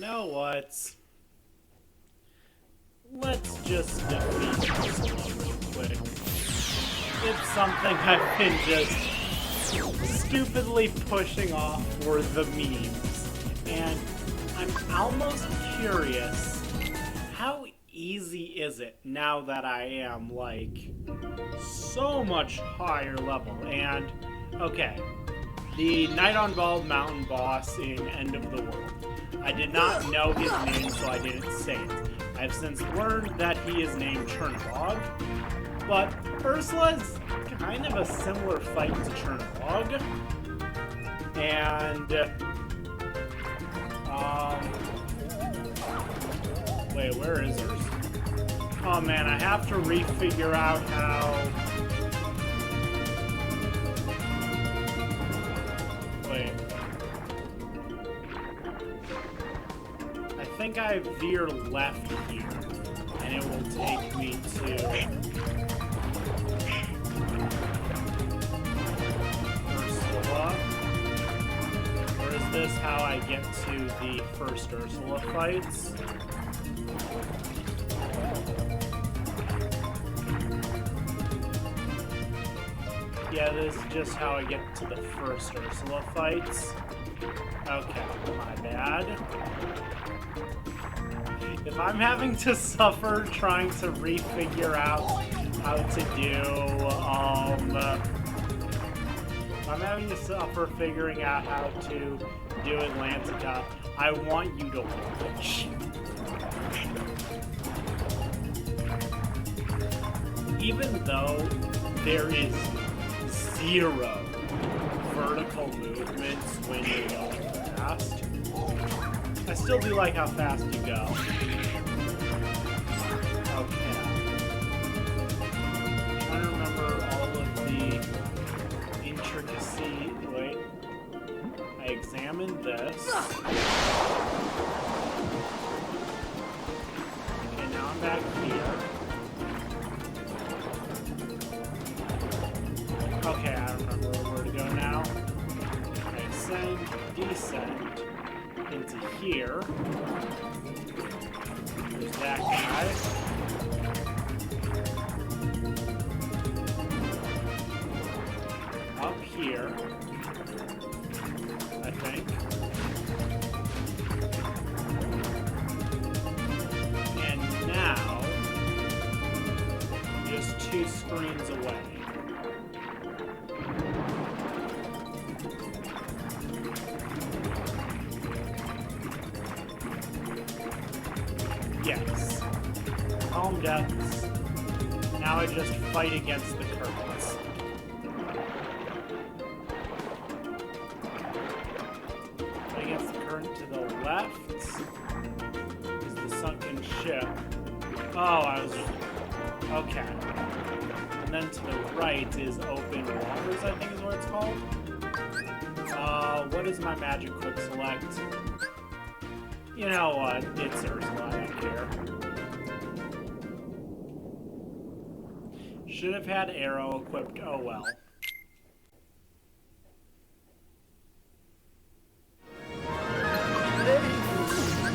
know what? Let's just defeat this one real quick. It's something I've been just stupidly pushing off for the memes. And I'm almost curious, how easy is it now that I am, like, so much higher level? And, okay, the Night on Bald Mountain boss in End of the World. I did not know his name, so I didn't say it. I've since learned that he is named Chernobog, but Ursula's kind of a similar fight to Chernobog. And, wait, where is Ursula? Oh man, I have to refigure out how... Wait. I think I veer left here, and it will take me to Ursula. Or is this how I get to the first Ursula fights? Yeah, this is just how I get to the first Ursula fights. Okay, my bad. If I'm having to suffer trying to refigure out how to do, if I'm having to suffer figuring out how to do Atlantica, I want you to watch. Even though there is zero vertical movements when you're going fast, I still do like how fast you go. Okay. I'm trying to remember all of the intricacy. Wait. I examined this. Okay, now I'm back here. Okay, I remember where to go now. I ascend, descend into here. There's that guy. Up here, I think. And now, just 2 screens away. Yes. Home depths. Now I just fight against the curtains. Fight against the curtain to the left is the sunken ship. Oh, I was... Okay. And then to the right is open waters, I think is what it's called. What is my magic quick select? You know what? It's Ursula, I don't care. Should have had arrow equipped, oh well.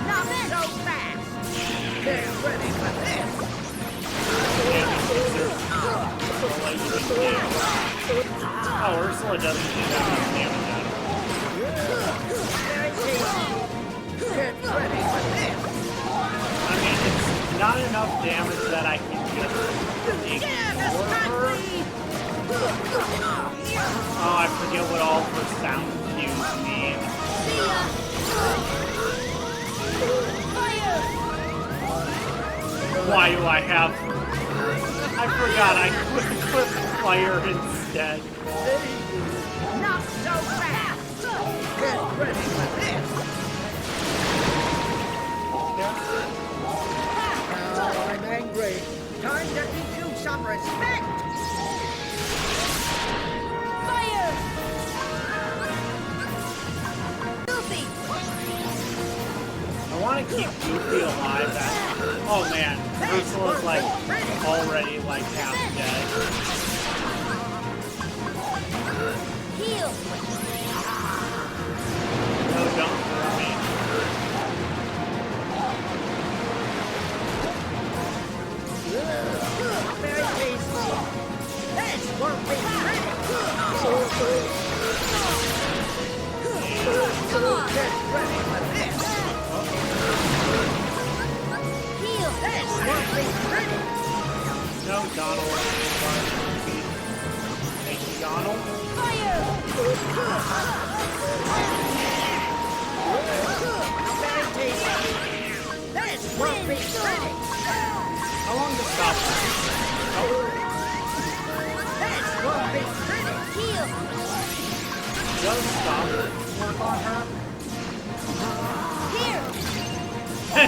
Not so fast! Get ready for this! Oh, Ursula doesn't do that much damage at all. Get ready for this! I mean, it's not enough damage that I can just ignore her. Oh, I forget what all her sound cues mean. Why do I have... I forgot I could equip fire instead. Not so fast! Get ready for this! Now I'm angry. Time to give you some respect! Fire! Goofy! I want to keep Goofy alive. Oh man, Ursula's like already like half dead. Heal! No, don't throw me.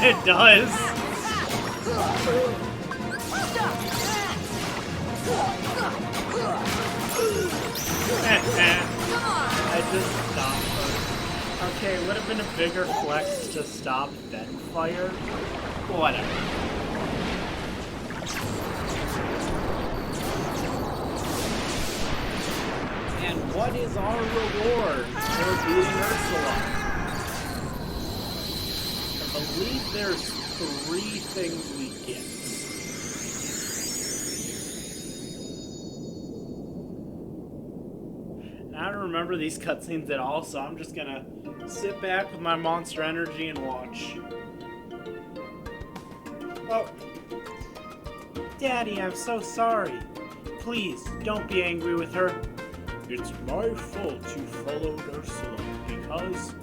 It does. I just stopped her. Okay, it would have been a bigger flex to stop then fire. Whatever. And what is our reward for beating Ursula? I believe there's 3 things we get. And I don't remember these cutscenes at all, so I'm just gonna sit back with my monster energy and watch. Oh. Daddy, I'm so sorry. Please, don't be angry with her. It's my fault you followed Ursula, because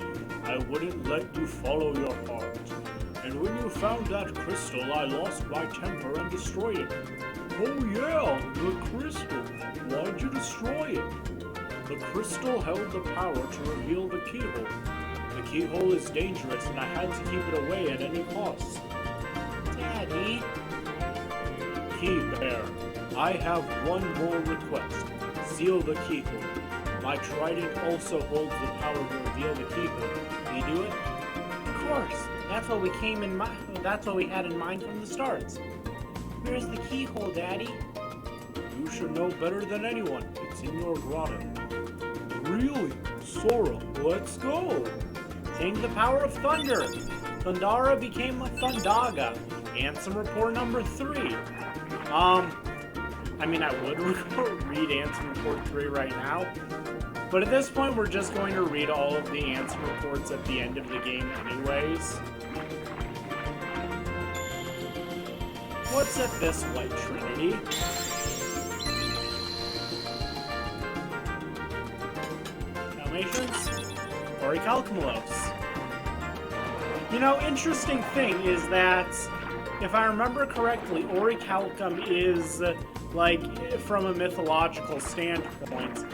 I wouldn't let you follow your heart. And when you found that crystal, I lost my temper and destroyed it. Oh yeah, the crystal. Why'd you destroy it? The crystal held the power to reveal the keyhole. The keyhole is dangerous, and I had to keep it away at any cost. Daddy? Key Bear, I have one more request. Seal the keyhole. My trident also holds the power to reveal the keyhole. Can you do it? Of course. That's what we had in mind from the start. Where's the keyhole, Daddy? You should know better than anyone. It's in your grotto. Really? Sora, let's go. Change the power of thunder. Thundara became a Thundaga. Ansem report number 3. I mean, I would read Ansem report 3 right now, but at this point, we're just going to read all of the Ansem reports at the end of the game anyways. What's at this White Trinity? Dalmatians? Orichalcomylos. You know, interesting thing is that, if I remember correctly, Orichalcum is, like, from a mythological standpoint,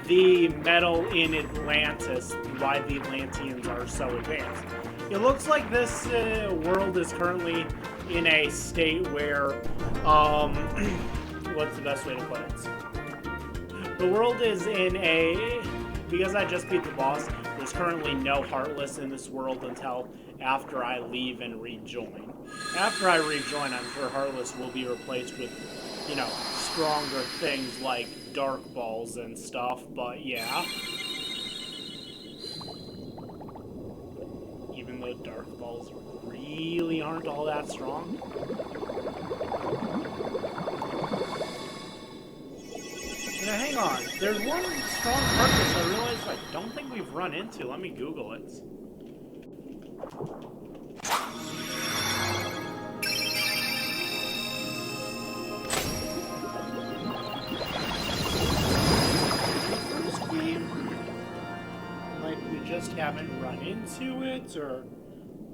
the metal in Atlantis, why the Atlanteans are so advanced. It looks like this world is currently in a state where, what's the best way to put it? The world is in a, because I just beat the boss, there's currently no Heartless in this world until after I leave and rejoin. After I rejoin, I'm sure Heartless will be replaced with, you know, stronger things like Dark Balls and stuff, but yeah. Even though Dark Balls really aren't all that strong. Now, hang on. There's one strong Heartless I realized I don't think we've run into. Let me Google it. Just haven't run into it, or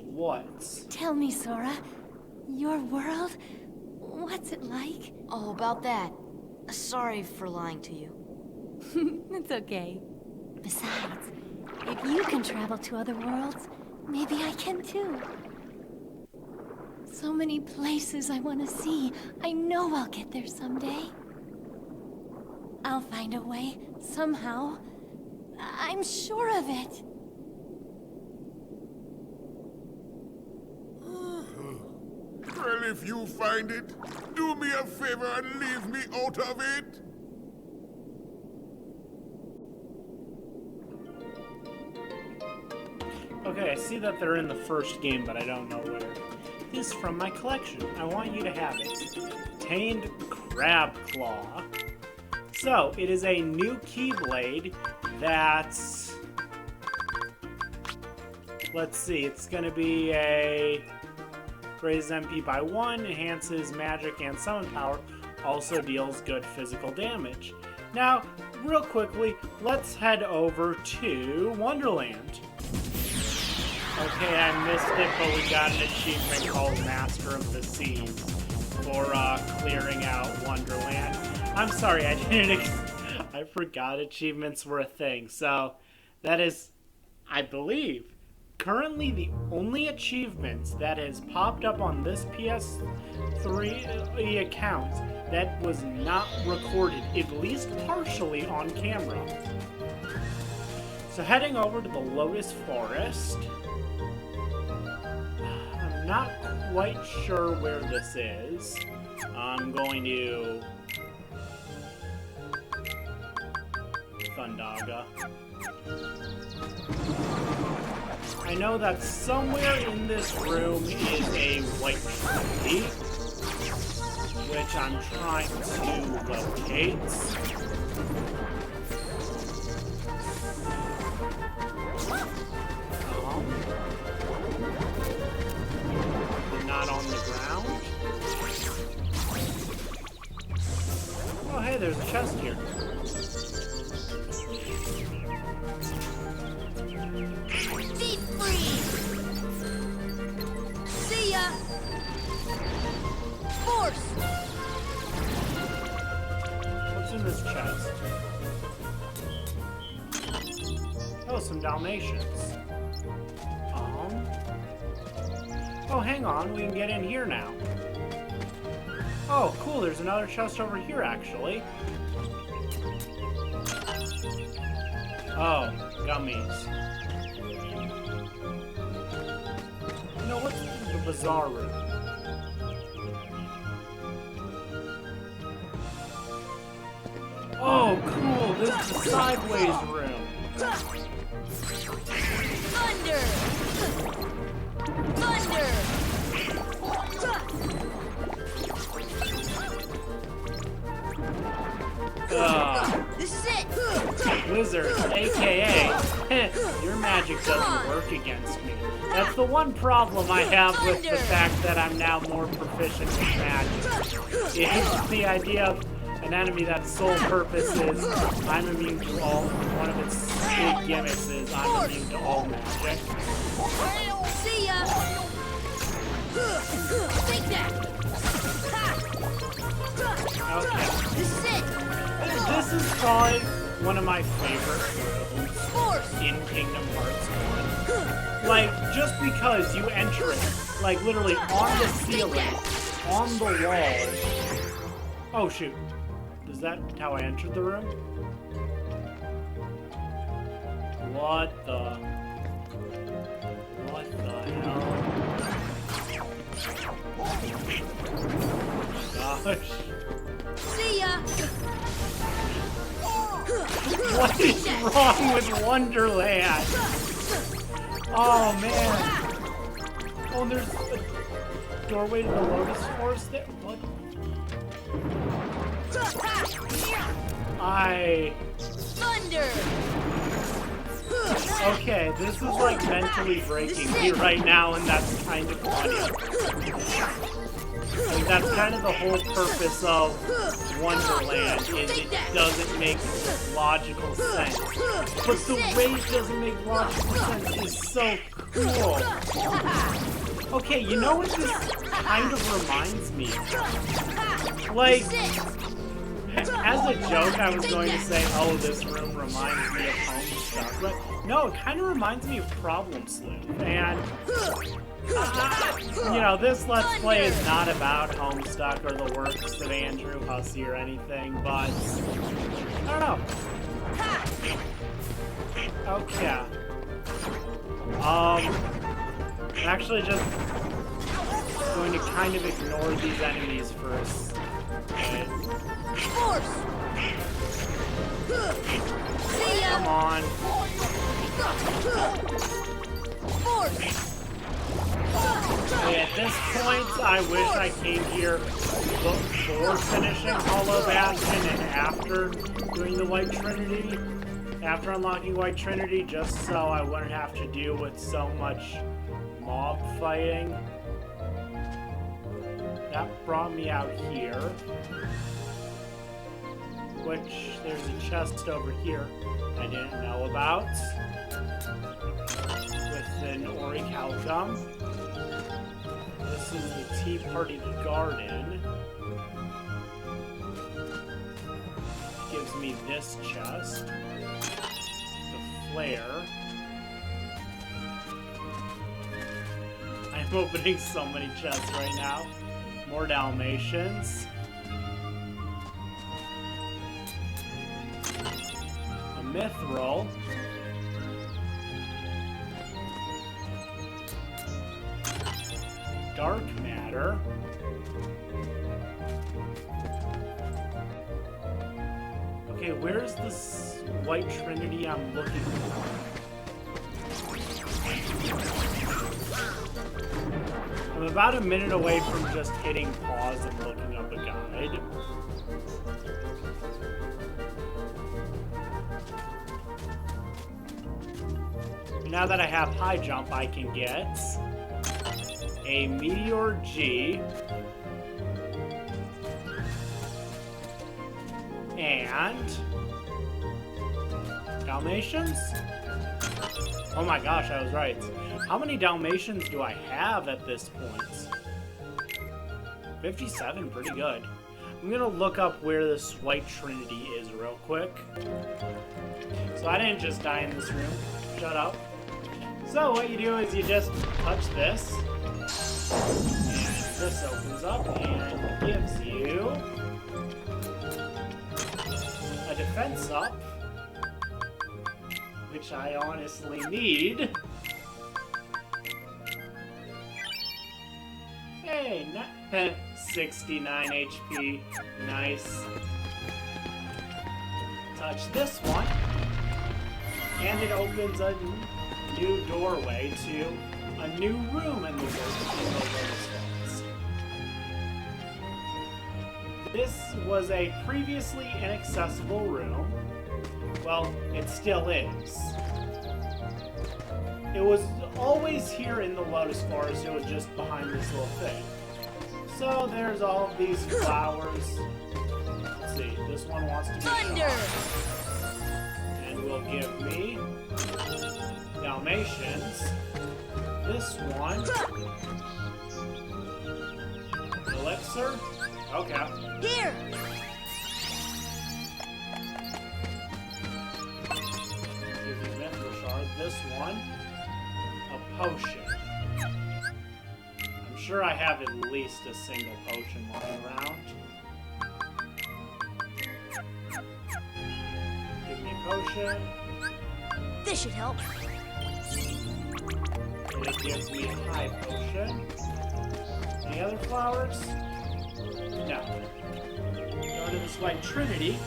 what? Tell me, Sora. Your world? What's it like? Oh, about that. Sorry for lying to you. It's okay. Besides, if you can travel to other worlds, maybe I can too. So many places I want to see. I know I'll get there someday. I'll find a way, somehow. I'm sure of it. Well, if you find it, do me a favor and leave me out of it. Okay, I see that they're in the first game, but I don't know where. This is from my collection. I want you to have it. Tamed Crab Claw. So, it is a new Keyblade that's... Let's see, it's gonna be a... Raises MP by 1, enhances magic and summon power, also deals good physical damage. Now, real quickly, let's head over to Wonderland. Okay, I missed it, but we got an achievement called Master of the Seas for clearing out Wonderland. I'm sorry, I didn't... I forgot achievements were a thing, so that is, I believe, currently the only achievements that has popped up on this PS3 account that was not recorded, at least partially on camera. So heading over to the Lotus Forest. I'm not quite sure where this is. I'm going to... Thundaga. I know that somewhere in this room is a white tree, which I'm trying to locate. They're not on the ground. Oh, hey, there's a chest here. Deep freeze! See ya! Force! What's in this chest? Oh, some Dalmatians. Oh, hang on. We can get in here now. Oh, cool. There's another chest over here, actually. Oh, gummies. No, what's the bizarre room? Oh, cool! This is the sideways room. Thunder! Thunder! This is it! Wizards, aka, your magic doesn't work against me. That's the one problem I have with the fact that I'm now more proficient with magic. It's the idea of an enemy that's sole purpose is I'm immune to all, one of its big gimmicks is I'm immune to all magic. See ya! Take that! Okay. This is it! This is probably one of my favorite rooms Force! in Kingdom Hearts 1. Like, just because you enter it, like, literally on the ceiling, on the wall. Oh, shoot. Is that how I entered the room? What the hell? Gosh. See ya! What is wrong with Wonderland? Oh, man. Oh, there's a doorway to the Lotus Forest there? What? Thunder! Okay, this is like mentally breaking me right now, and that's kind of funny. Like, that's kind of the whole purpose of Wonderland, is it doesn't make logical sense. But the way it doesn't make logical sense is so cool. Okay, you know what this kind of reminds me of? Like, as a joke, I was going to say, oh, this room reminds me of Homestuck. But no, it kind of reminds me of Problem Sleuth. And, you know, this Let's Play is not about Homestuck or the works of Andrew Hussey or anything, but I don't know. Okay. I'm actually just going to kind of ignore these enemies first. Force! See ya! Come on. Force! Okay, at this point, I wish I came here before finishing Hollow Bastion and after doing the White Trinity. After unlocking White Trinity, just so I wouldn't have to deal with so much mob fighting. That brought me out here. Which, there's a chest over here I didn't know about. With an Orichalcum. This is the Tea Party Garden. Gives me this chest. The flare. opening so many chests right now. More Dalmatians. A Mithril. Dark Matter. Okay, where's this White Trinity I'm looking for? I'm about a minute away from just hitting pause and looking up a guide. Now that I have high jump, I can get a Meteor G and Dalmatians? Oh my gosh, I was right. How many Dalmatians do I have at this point? 57, pretty good. I'm gonna look up where this White Trinity is real quick. So I didn't just die in this room. Shut up. So what you do is you just touch this, and this opens up and gives you a defense up, which I honestly need. Hey, 69 HP. Nice. Touch this one, and it opens a new doorway to a new room in the Lotus Falls. This was a previously inaccessible room. Well, it still is. It was always here in the Lotus Forest, it was just behind this little thing. So there's all of these flowers. Let's see, this one wants to be Thunder! shot. And will give me Dalmatians. This one. Elixir. Okay. Here! Gives me Mithril Shard. This one. A potion. I'm sure I have at least a single potion lying around. Give me a potion. This should help. And it gives me a high potion. Any other flowers? No. Go to this White Trinity.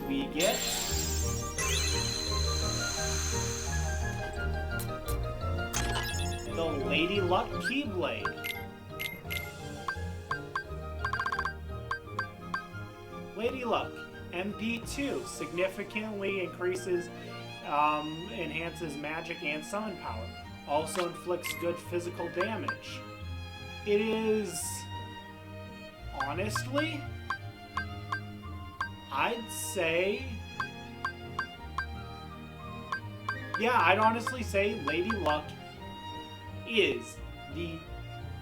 We get the Lady Luck Keyblade. Lady Luck, MP2, significantly increases, enhances magic and summon power. Also inflicts good physical damage. It is, honestly, I'd say, yeah, I'd honestly say Lady Luck is the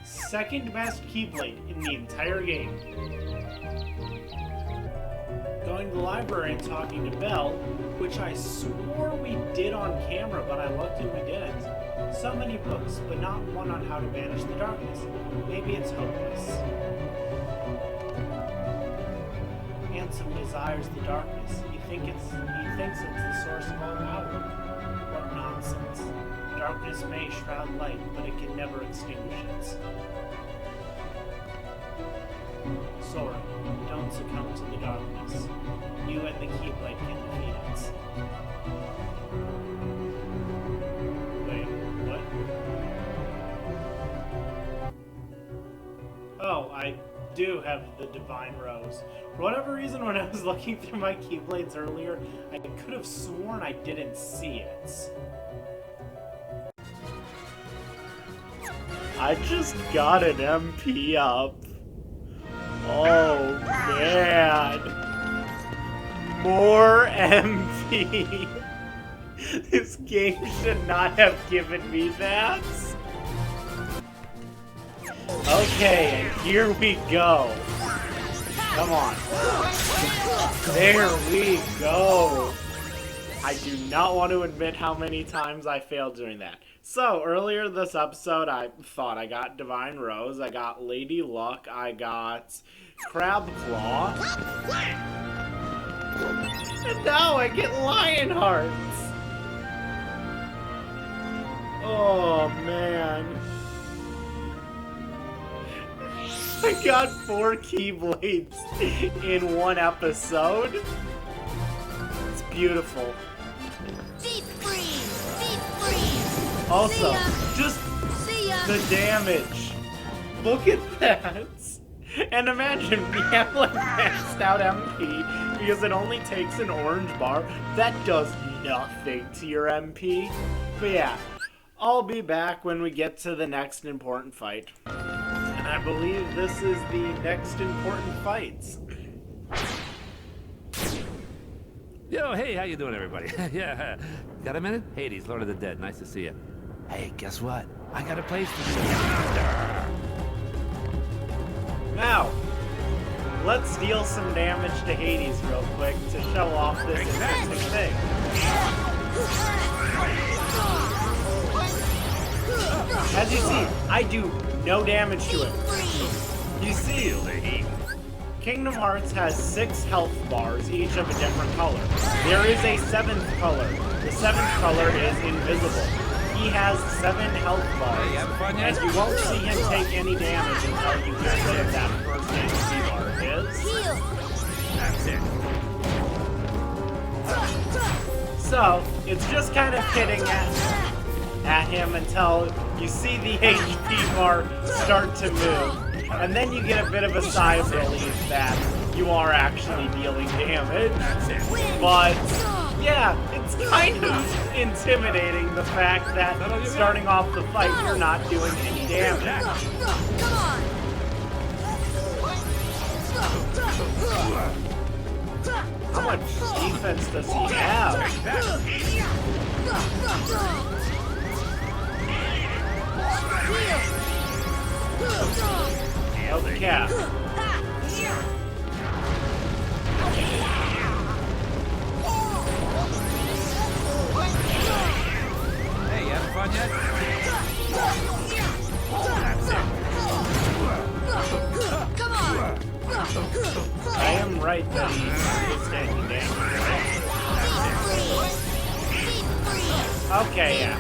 second best Keyblade in the entire game. Going to the library and talking to Belle, which I swore we did on camera, but I looked and we didn't. So many books, but not one on how to banish the darkness. Maybe it's hopeless. Ansem desires the darkness. He thinks it's the source of all power. What nonsense. Darkness may shroud light, but it can never extinguish it. Sora, don't succumb to the darkness. You and the Keyblade can defeat it. Wait, what? Oh, I do have the Divine Rose. For whatever reason, when I was looking through my Keyblades earlier, I could have sworn I didn't see it. I just got an MP up. Oh, man. More MP. This game should not have given me that. Okay, and here we go. Come on. There we go. I do not want to admit how many times I failed doing that. So, earlier this episode, I thought I got Divine Rose, I got Lady Luck, I got Crab Claw, and now I get Lion Hearts! Oh, man. I got 4 Keyblades in one episode. It's beautiful. Deep freeze! Deep freeze! Also, See ya. just See ya! the damage. Look at that. And imagine we have like maxed out MP because it only takes an orange bar. That does nothing to your MP. But yeah, I'll be back when we get to the next important fight. And I believe this is the next important fight. Yo, hey, how you doing, everybody? Yeah, got a minute? Hades, Lord of the Dead, nice to see you. Hey, guess what? I got a place for you. Now, let's deal some damage to Hades real quick to show off this interesting thing. As you see, I do no damage to it. You see, Kingdom Hearts has 6 health bars, each of a different color. There is a 7th color. The 7th color is invisible. He has 7 health bars, and you won't see him take any damage until you get rid of that first HP bar. So, it's just kind of hitting at him until you see the HP bar start to move. And then you get a bit of a sigh of relief that you are actually dealing damage. But, yeah, it's kind of intimidating the fact that starting off the fight, you're not doing any damage. How much defense does he have? Okay. Hey, you having fun yet? Come on! I am right that he's taking damage, right? Okay, yeah.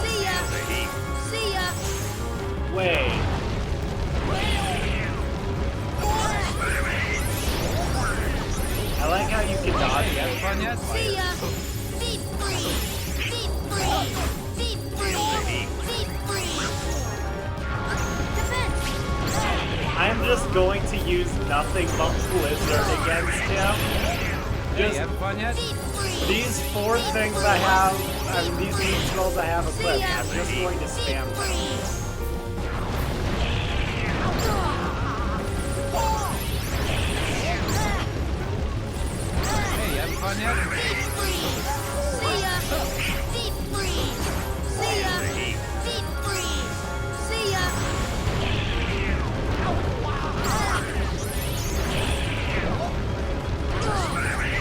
See ya! See ya! Wait. I like how you can dodge You having it. fun yet? See ya! Deep freeze! Deep freeze! Deep freeze! Deep freeze! Defense! I am just going to use nothing but Blizzard against him. Hey, you Just having fun yet? Deep freeze! these 4 things I have, these new spells I have equipped, I'm just going to spam them. Hey, you having fun yet? Deep freeze! See ya! Deep freeze! See ya! Deep freeze! See ya!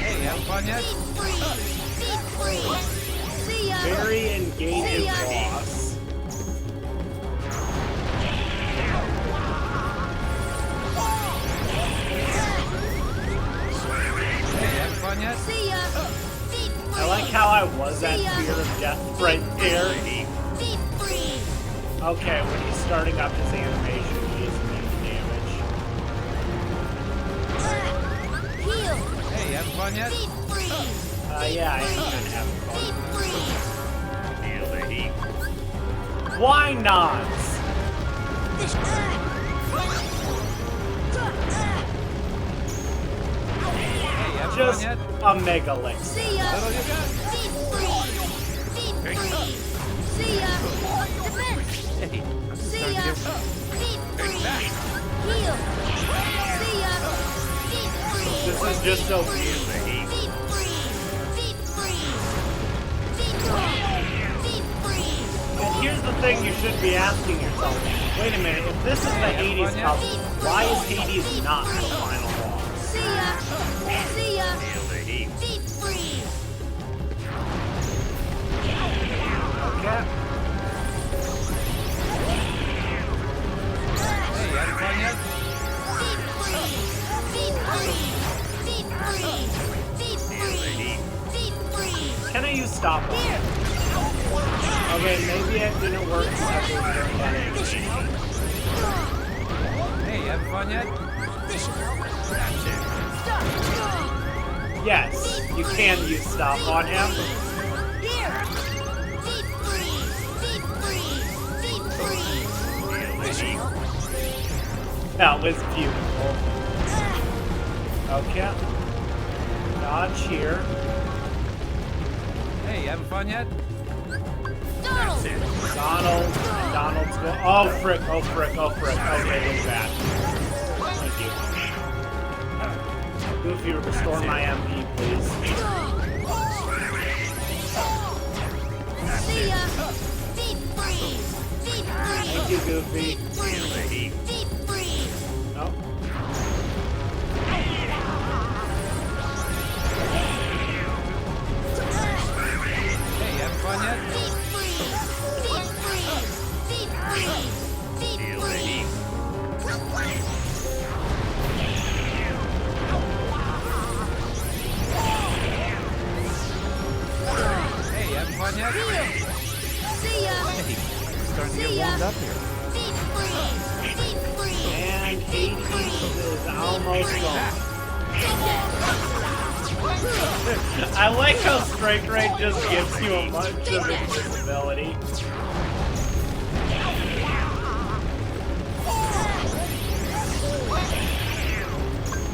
Hey, you having fun yet? Deep freeze! Deep freeze! See ya! Very engaging boss. Hey, you having fun yet? See ya! Deep freeze! I like how I was at Fear of Death right there. Deep freeze! Okay, when he's starting up his animation, he isn't taking damage. Heal! Hey, you having fun yet? Deep freeze! Yeah, I am kind of having Deep fun. freeze! Feel the heat. Why not? Hey, you having Just fun yet? a Mega Link. See ya! Little you got? Deep freeze! Deep freeze! See ya! Defense! Hey, I'm just See starting ya! to get... Deep freeze! Heal! See ya! Deep freeze! This is just so weird. Deep freeze! Deep freeze! Deep freeze! Deep freeze! And here's the thing you should be asking yourself. Wait a minute, if this is the Hades cup, why is Hades not the final boss? See ya! See ya! Feel the heat. Deep freeze! Okay, maybe it didn't work properly during that animation. Hey, you having fun yet? Yes, you can use stuff on him. Here! Deep freeze! Deep freeze! Deep freeze! That was beautiful. Okay. Dodge here. Hey, you having fun yet? Donald! Donald's go. Oh frick! Oh frick! Oh frick! Okay, look bad. Thank you. Goofy, restore my MP, please. See ya! Deep freeze! Deep freeze! Thank you, Goofy. Deep freeze! Deep freeze! No. Hey, you having fun yet? Deep freeze! Deep freeze! Deep freeze! Deep freeze! Hey, you having fun yet? See ya! Hey, starting to See get ya! warmed up here. Deep freeze! Deep freeze! And Hades is almost gone. I like how Strike Rate just gives you a bunch of invisibility.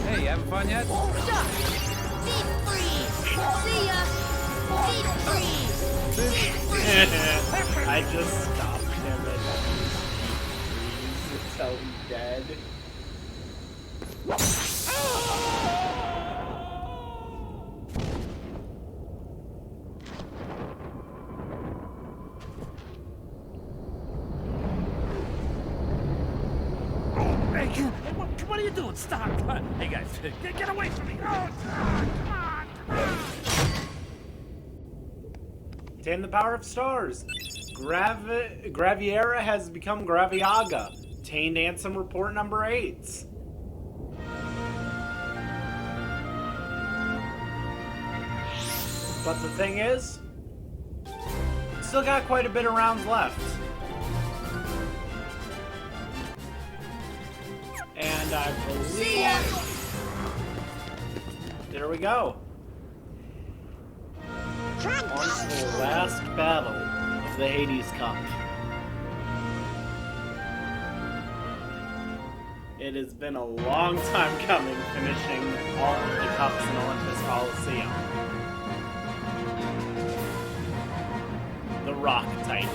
Hey, you having fun yet? Deep freeze! See ya! Deep freeze! Deep freeze! I just stopped him and freeze until he's dead. Hey, what are you doing? Stop! Hey guys, get away from me! Oh, come on! Obtain the power of stars. Graviera has become Graviaga. Obtained Ansem report number 8. But the thing is, still got quite a bit of rounds left. And I believe... There we go. On to the last battle of the Hades Cup. It has been a long time coming, finishing all of the cups in Olympus Coliseum. The Rock Titan.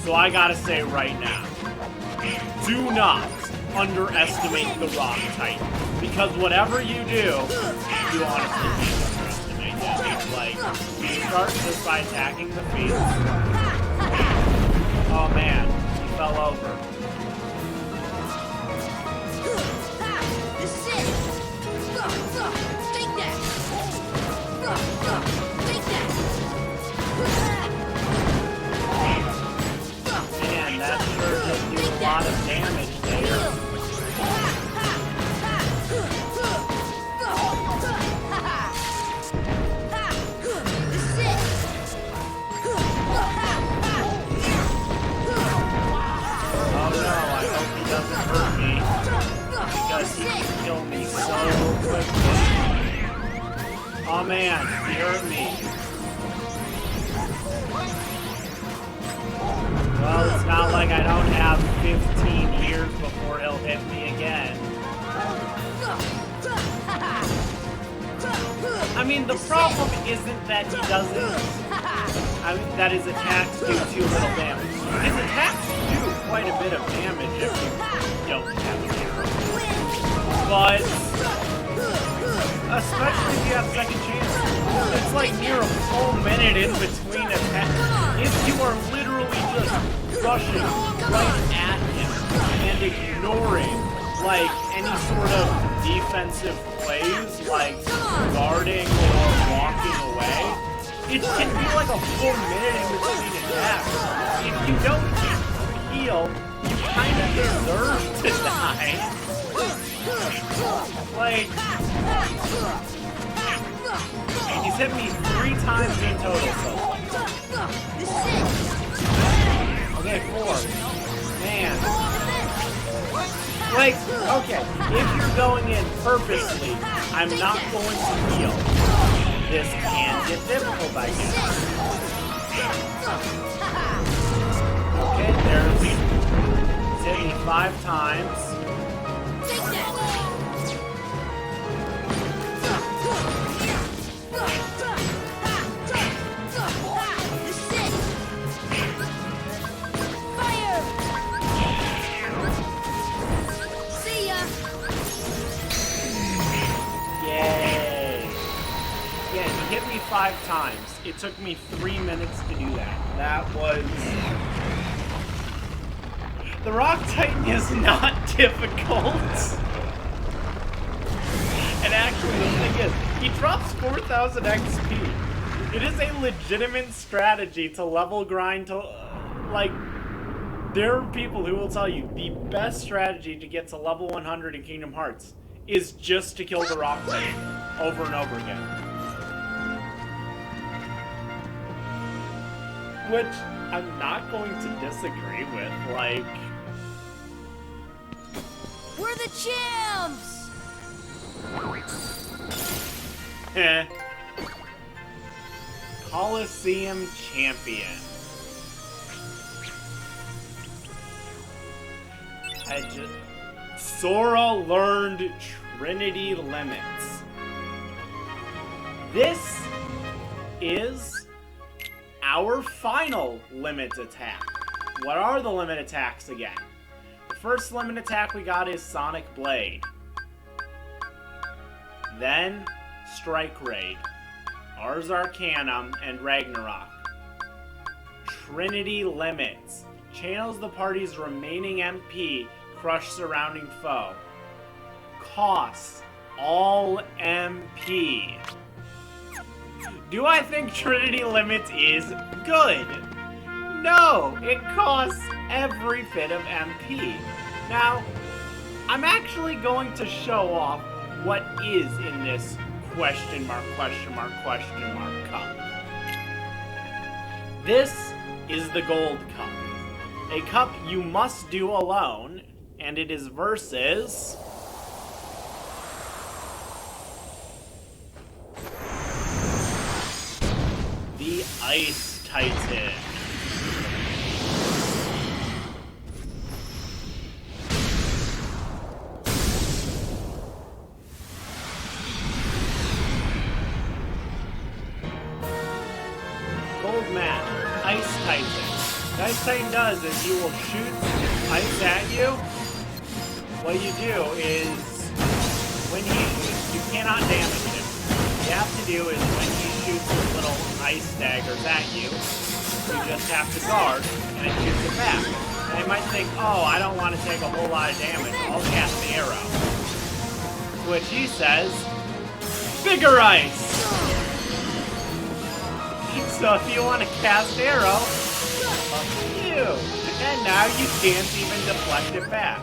So I gotta say right now, do not underestimate the Rock Titan. Because whatever you do, you honestly can't underestimate it. Like, you start just by attacking the feet. Oh man, he fell over. This is it! Take that! Take that! Man, that sure does do a lot of damage there. Oh no, I hope he doesn't hurt me. Because he can kill me so quickly. Oh man, he hurt me. Well, it's not like I don't have 15 years before he'll hit me again. I mean, the problem isn't that he doesn't... that his attacks do too little damage. His attacks do quite a bit of damage if you don't have a hero. But... especially if you have second chance, it's like near a full minute in between attacks. If you are literally just rushing right at him and ignoring, like, any sort of defensive plays, like guarding or walking away, it can be like a full minute in between attacks. If you don't heal, you kind of deserve to die. Like... He's hit me 3 times in total so far. This is it. Okay, 4. Man. Like, okay, if you're going in purposely, I'm not going to heal. This can get difficult, I guess. Okay, there's... It's hit me 5 times. Take that. This is it. Fire. See ya. Yay! Yeah, he hit me 5 times. It took me 3 minutes to do that. That was... The Rock Titan is not difficult. And actually, the thing is, he drops 4,000 XP. It is a legitimate strategy to level grind to... like, there are people who will tell you the best strategy to get to level 100 in Kingdom Hearts is just to kill the Rock Titan over and over again. Which I'm not going to disagree with, like... We're the champs. Eh. Coliseum Champion. Sora learned Trinity Limits. This is our final limit attack. What are the limit attacks again? The first limit attack we got is Sonic Blade. Then Strike Raid, Ars Arcanum, and Ragnarok. Trinity Limits. Channels the party's remaining MP, crush surrounding foe. Costs all MP. Do I think Trinity Limits is good? No, it costs every bit of MP. Now, I'm actually going to show off what is in this question mark cup. This is the Gold Cup. A cup you must do alone, and it is versus... the Ice Titan. Gold match, Ice Titan. What Ice Titan does is he will shoot ice at you. What you do is, when he shoots, you cannot damage him. What you have to do is when he shoots his little ice daggers at you, you just have to guard, and it shoots it back. And you might think, oh, I don't want to take a whole lot of damage, I'll cast the arrow. To which he says, bigger ice! So if you want to cast arrow, up to you. And now you can't even deflect it back.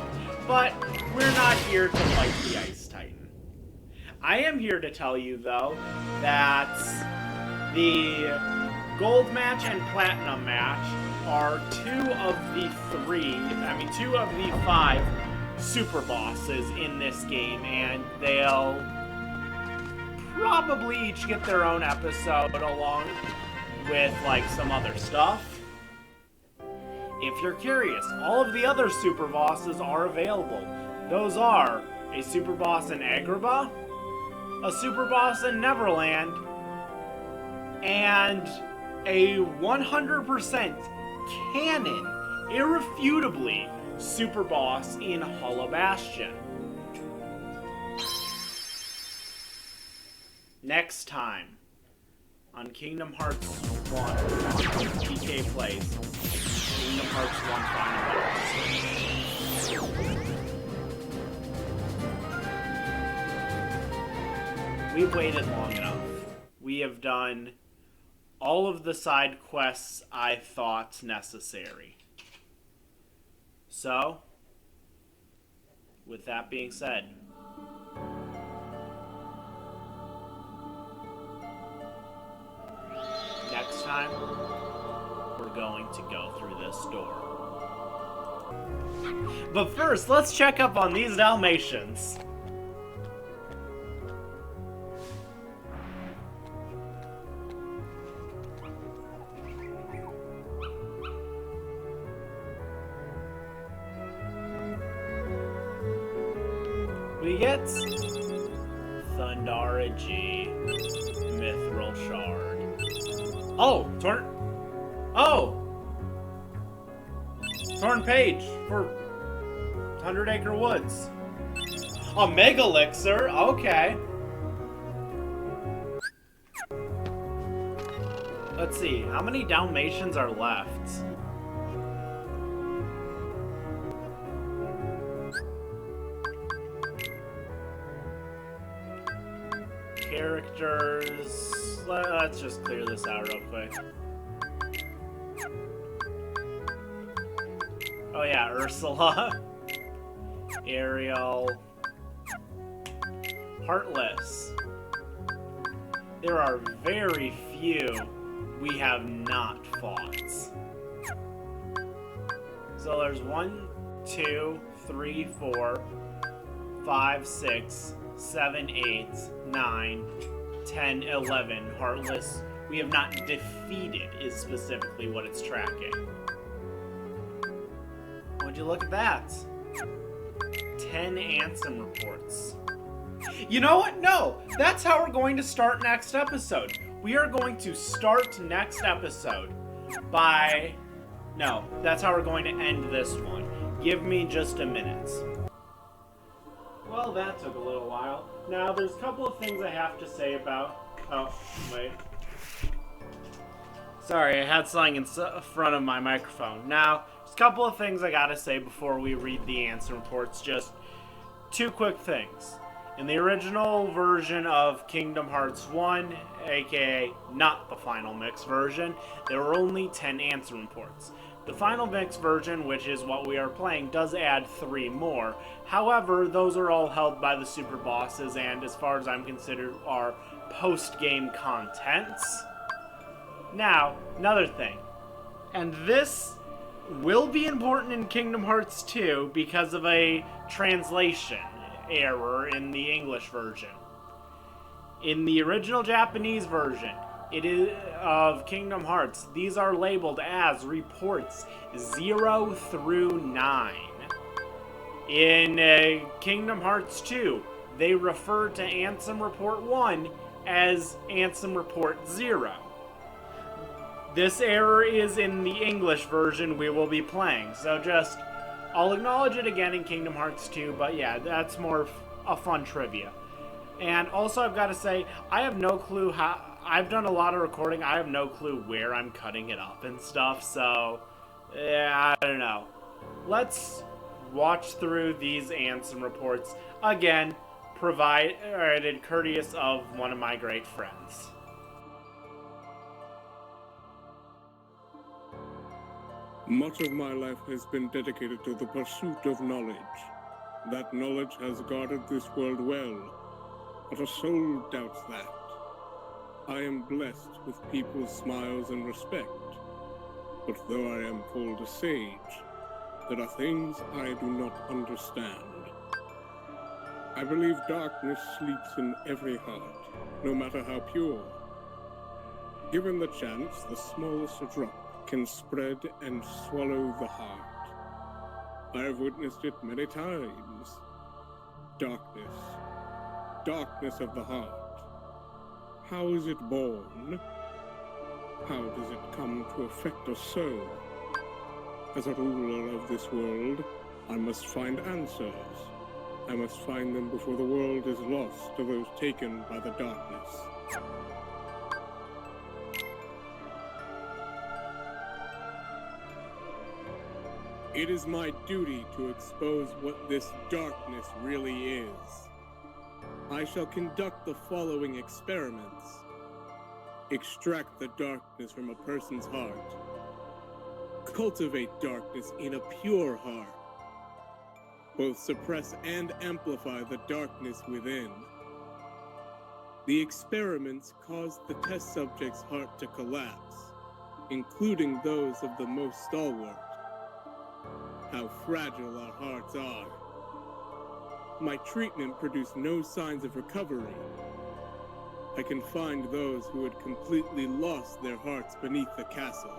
But we're not here to fight the Ice Titan. I am here to tell you, though, that the Gold match and Platinum match are two of the 5 super bosses in this game, and they'll probably each get their own episode along with, like, some other stuff. If you're curious, all of the other super bosses are available. Those are a super boss in Agrabah, a super boss in Neverland, and a 100% canon, irrefutably, super boss in Hollow Bastion. Next time on Kingdom Hearts 1 PK Plays, Kingdom Hearts 1 Final Boss. We've waited long enough. We have done all of the side quests I thought necessary. So, with that being said, time, we're going to go through this door. But first, let's check up on these Dalmatians. We get Thundara G, Mithril Shard. Oh, Torn Page for 100 Acre Woods. A Mega Elixir, okay. Let's see, how many Dalmatians are left? Characters. Let's just clear this out real quick. Oh yeah, Ursula. Ariel. Heartless. There are very few we have not fought. So there's 1, 2, 3, 4, 5, 6, 7, 8, 9, 10, 11 Heartless we have not defeated is specifically what it's tracking. Would you look at that? 10 Ansem reports. You know what? No! That's how we're going to start next episode. We are going to start next episode by... No, that's how we're going to end this one. Give me just a minute. Well, that took a little while. Now, there's a couple of things I have to say about... Oh, wait. Sorry, I had something in front of my microphone. Now, there's a couple of things I gotta say before we read the answer reports. Just 2 quick things. In the original version of Kingdom Hearts 1, aka not the final mix version, there were only 10 answer reports. The final mix version, which is what we are playing, does add 3 more. However, those are all held by the super bosses and, as far as I'm considered, are post-game contents. Now, another thing. And this will be important in Kingdom Hearts 2 because of a translation error in the English version. In the original Japanese version, it is of Kingdom Hearts, these are labeled as reports 0 through 9. In Kingdom Hearts 2, they refer to Ansem Report 1 as Ansem Report 0. This error is in the English version we will be playing, so just, I'll acknowledge it again in Kingdom Hearts 2, but yeah, that's more a fun trivia. And also I've got to say, I have no clue how, I've done a lot of recording, I have no clue where I'm cutting it up and stuff, so, yeah, I don't know. Let's watch through these Ansem reports, again, provided courteous of one of my great friends. Much of my life has been dedicated to the pursuit of knowledge. That knowledge has guarded this world well, but a soul doubts that. I am blessed with people's smiles and respect, but though I am called a sage, there are things I do not understand. I believe darkness sleeps in every heart, no matter how pure. Given the chance, the smallest drop can spread and swallow the heart. I have witnessed it many times. Darkness. Darkness of the heart. How is it born? How does it come to affect us so? As a ruler of this world, I must find answers. I must find them before the world is lost to those taken by the darkness. It is my duty to expose what this darkness really is. I shall conduct the following experiments. Extract the darkness from a person's heart. Cultivate darkness in a pure heart. Both suppress and amplify the darkness within. The experiments caused the test subject's heart to collapse, including those of the most stalwart. How fragile our hearts are. My treatment produced no signs of recovery. I can find those who had completely lost their hearts beneath the castle.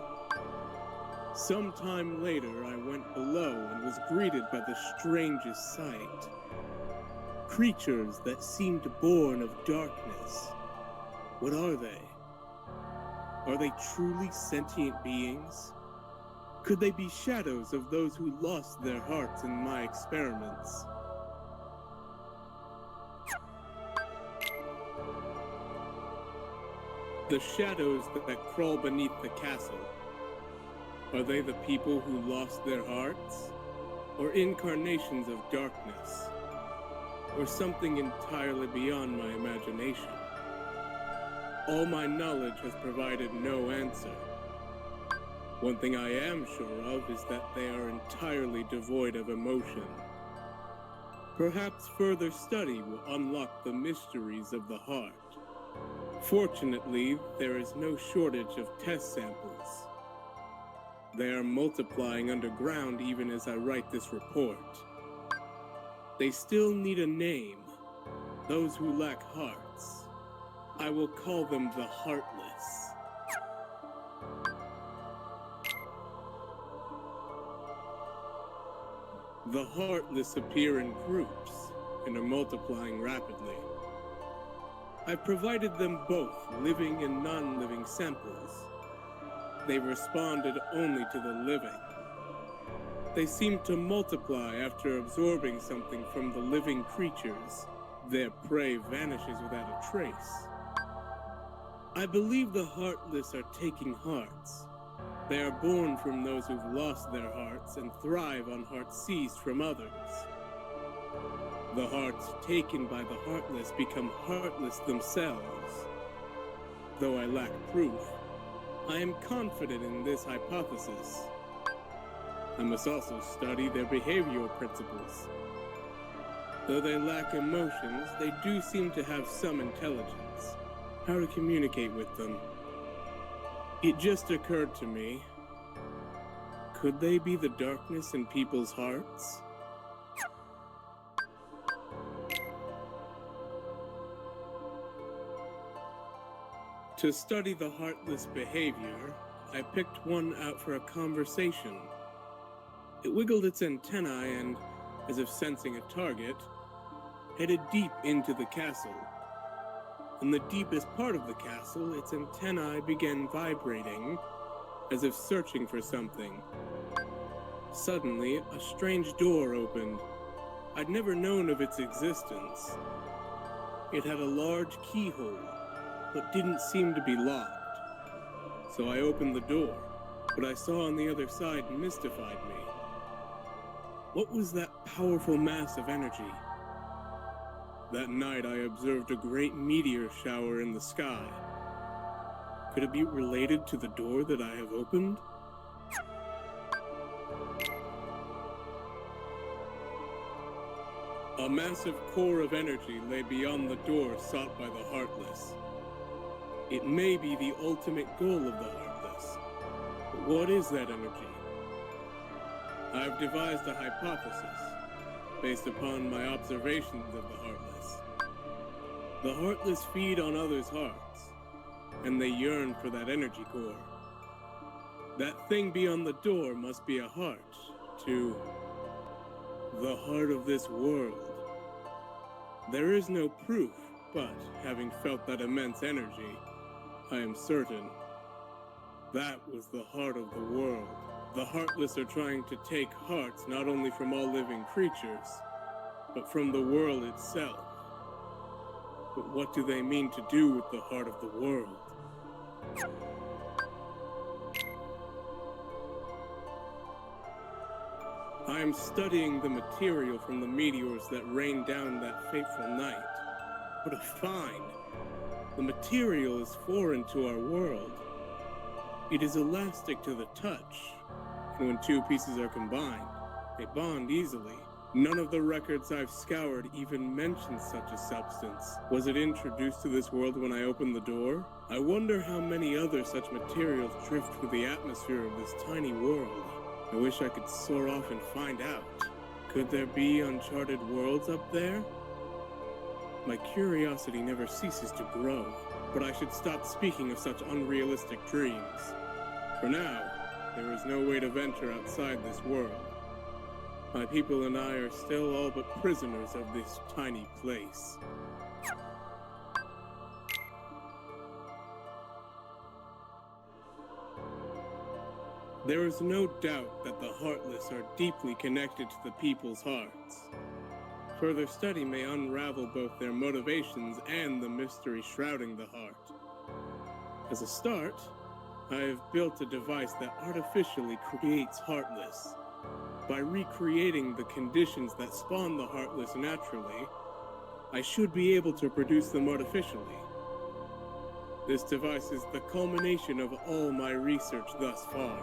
Sometime later, I went below and was greeted by the strangest sight. Creatures that seemed born of darkness. What are they? Are they truly sentient beings? Could they be shadows of those who lost their hearts in my experiments? The shadows that crawl beneath the castle. Are they the people who lost their hearts? Or incarnations of darkness? Or something entirely beyond my imagination? All my knowledge has provided no answer. One thing I am sure of is that they are entirely devoid of emotion. Perhaps further study will unlock the mysteries of the heart. Fortunately, there is no shortage of test samples. They are multiplying underground even as I write this report. They still need a name. Those who lack hearts. I will call them the Heartless. The Heartless appear in groups and are multiplying rapidly. I've provided them both living and non-living samples. They responded only to the living. They seem to multiply after absorbing something from the living creatures. Their prey vanishes without a trace. I believe the Heartless are taking hearts. They are born from those who've lost their hearts and thrive on hearts seized from others. The hearts taken by the Heartless become heartless themselves. Though I lack proof, I am confident in this hypothesis. I must also study their behavioral principles. Though they lack emotions, they do seem to have some intelligence. How to communicate with them. It just occurred to me. Could they be the darkness in people's hearts? To study the Heartless behavior, I picked one out for a conversation. It wiggled its antennae and, as if sensing a target, headed deep into the castle. In the deepest part of the castle, its antennae began vibrating, as if searching for something. Suddenly, a strange door opened. I'd never known of its existence. It had a large keyhole, but didn't seem to be locked. So I opened the door. What I saw on the other side mystified me. What was that powerful mass of energy? That night I observed a great meteor shower in the sky. Could it be related to the door that I have opened? A massive core of energy lay beyond the door sought by the Heartless. It may be the ultimate goal of the Heartless. But what is that energy? I have devised a hypothesis, based upon my observations of the Heartless. The Heartless feed on others' hearts, and they yearn for that energy core. That thing beyond the door must be a heart to the heart of this world. There is no proof, but having felt that immense energy, I am certain that was the heart of the world. The Heartless are trying to take hearts not only from all living creatures, but from the world itself. But what do they mean to do with the heart of the world? I am studying the material from the meteors that rained down that fateful night. What a find! The material is foreign to our world. It is elastic to the touch, and when two pieces are combined, they bond easily. None of the records I've scoured even mention such a substance. Was it introduced to this world when I opened the door? I wonder how many other such materials drift through the atmosphere of this tiny world. I wish I could soar off and find out. Could there be uncharted worlds up there? My curiosity never ceases to grow, but I should stop speaking of such unrealistic dreams. For now, there is no way to venture outside this world. My people and I are still all but prisoners of this tiny place. There is no doubt that the Heartless are deeply connected to the people's hearts. Further study may unravel both their motivations and the mystery shrouding the heart. As a start, I have built a device that artificially creates Heartless. By recreating the conditions that spawn the Heartless naturally, I should be able to produce them artificially. This device is the culmination of all my research thus far.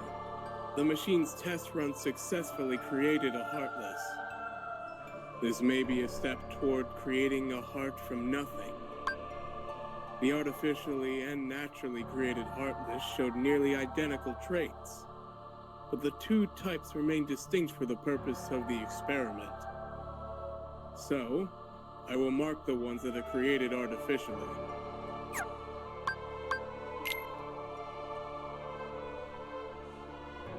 The machine's test run successfully created a Heartless. This may be a step toward creating a heart from nothing. The artificially and naturally created Heartless showed nearly identical traits, but the two types remain distinct for the purpose of the experiment. So, I will mark the ones that are created artificially.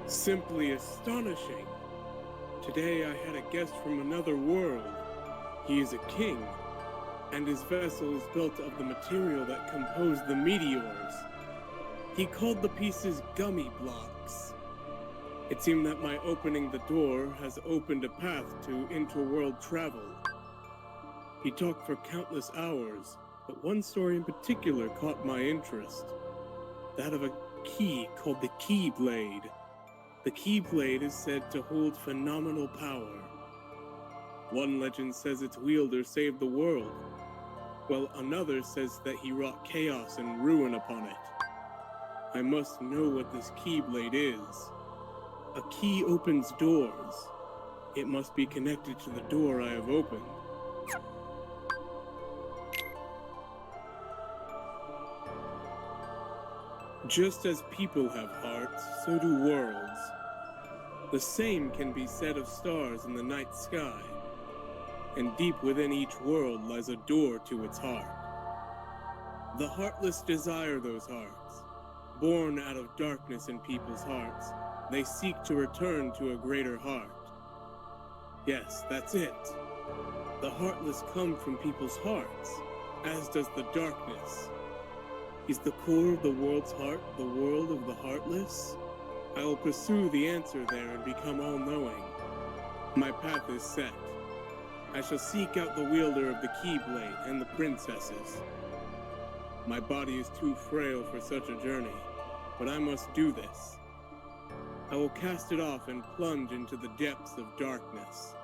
Simply astonishing! Today I had a guest from another world. He is a king, and his vessel is built of the material that composed the meteors. He called the pieces gummy blocks. It seemed that my opening the door has opened a path to interworld travel. He talked for countless hours, but one story in particular caught my interest. That of a key called the Keyblade. The Keyblade is said to hold phenomenal power. One legend says its wielder saved the world, while another says that he wrought chaos and ruin upon it. I must know what this Keyblade is. A key opens doors. It must be connected to the door I have opened. Just as people have hearts, so do worlds. The same can be said of stars in the night sky, and deep within each world lies a door to its heart. The Heartless desire those hearts. Born out of darkness in people's hearts, they seek to return to a greater heart. Yes, that's it. The Heartless come from people's hearts, as does the darkness. Is the core of the world's heart the world of the Heartless? I will pursue the answer there and become all-knowing. My path is set. I shall seek out the wielder of the Keyblade and the princesses. My body is too frail for such a journey, but I must do this. I will cast it off and plunge into the depths of darkness.